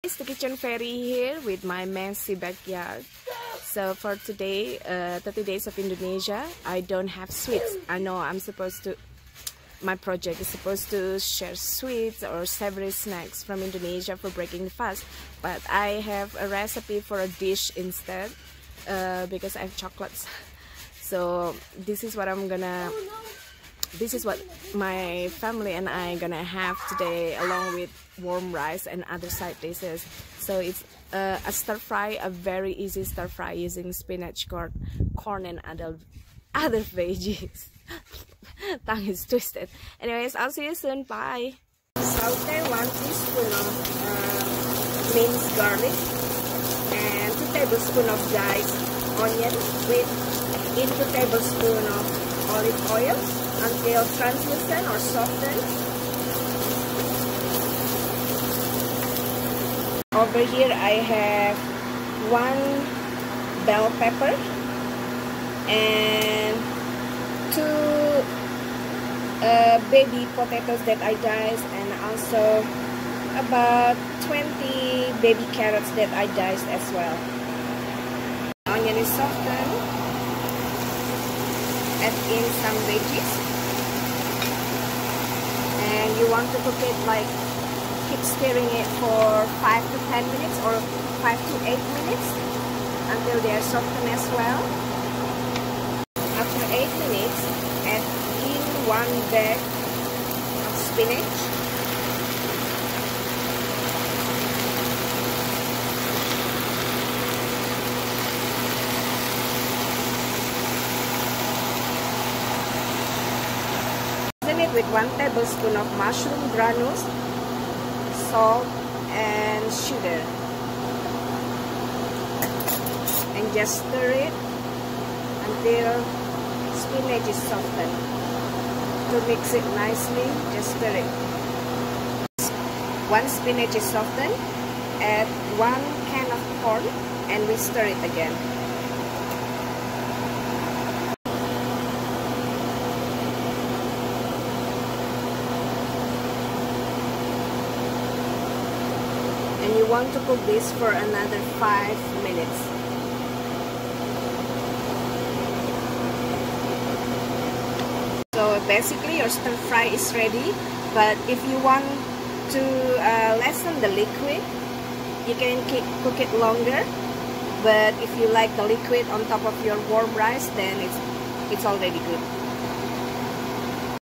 It's the kitchen fairy here with my messy backyard. So for today, 30 days of Indonesia, I don't have sweets. I know my project is supposed to share sweets or savory snacks from Indonesia for breaking the fast, but I have a recipe for a dish instead because I have chocolates. So this is what my family and I gonna have today, along with warm rice and other side dishes. So it's a stir fry, a very easy stir fry using spinach, corn and other veggies. Tongue is twisted. Anyways, I'll see you soon. Bye. Saute 1 teaspoon of minced garlic and 2 tablespoons of diced onion with 2 tablespoons of olive oil until translucent or softened. Over here I have 1 bell pepper and 2 baby potatoes that I diced, and also about 20 baby carrots that I diced as well. Onion is softened. Add in some veggies, and you want to cook it keep stirring it for 5 to 10 minutes or 5 to 8 minutes until they are softened as well. After 8 minutes, add in 1 bag of spinach, season it with 1 tablespoon of mushroom granules, salt and sugar, and just stir it until spinach is softened. To mix it nicely, just stir it. Once spinach is softened, add 1 can of corn and we stir it again. And you want to cook this for another 5 minutes. So basically your stir fry is ready, but if you want to lessen the liquid, you can cook it longer. But if you like the liquid on top of your warm rice, then it's already good.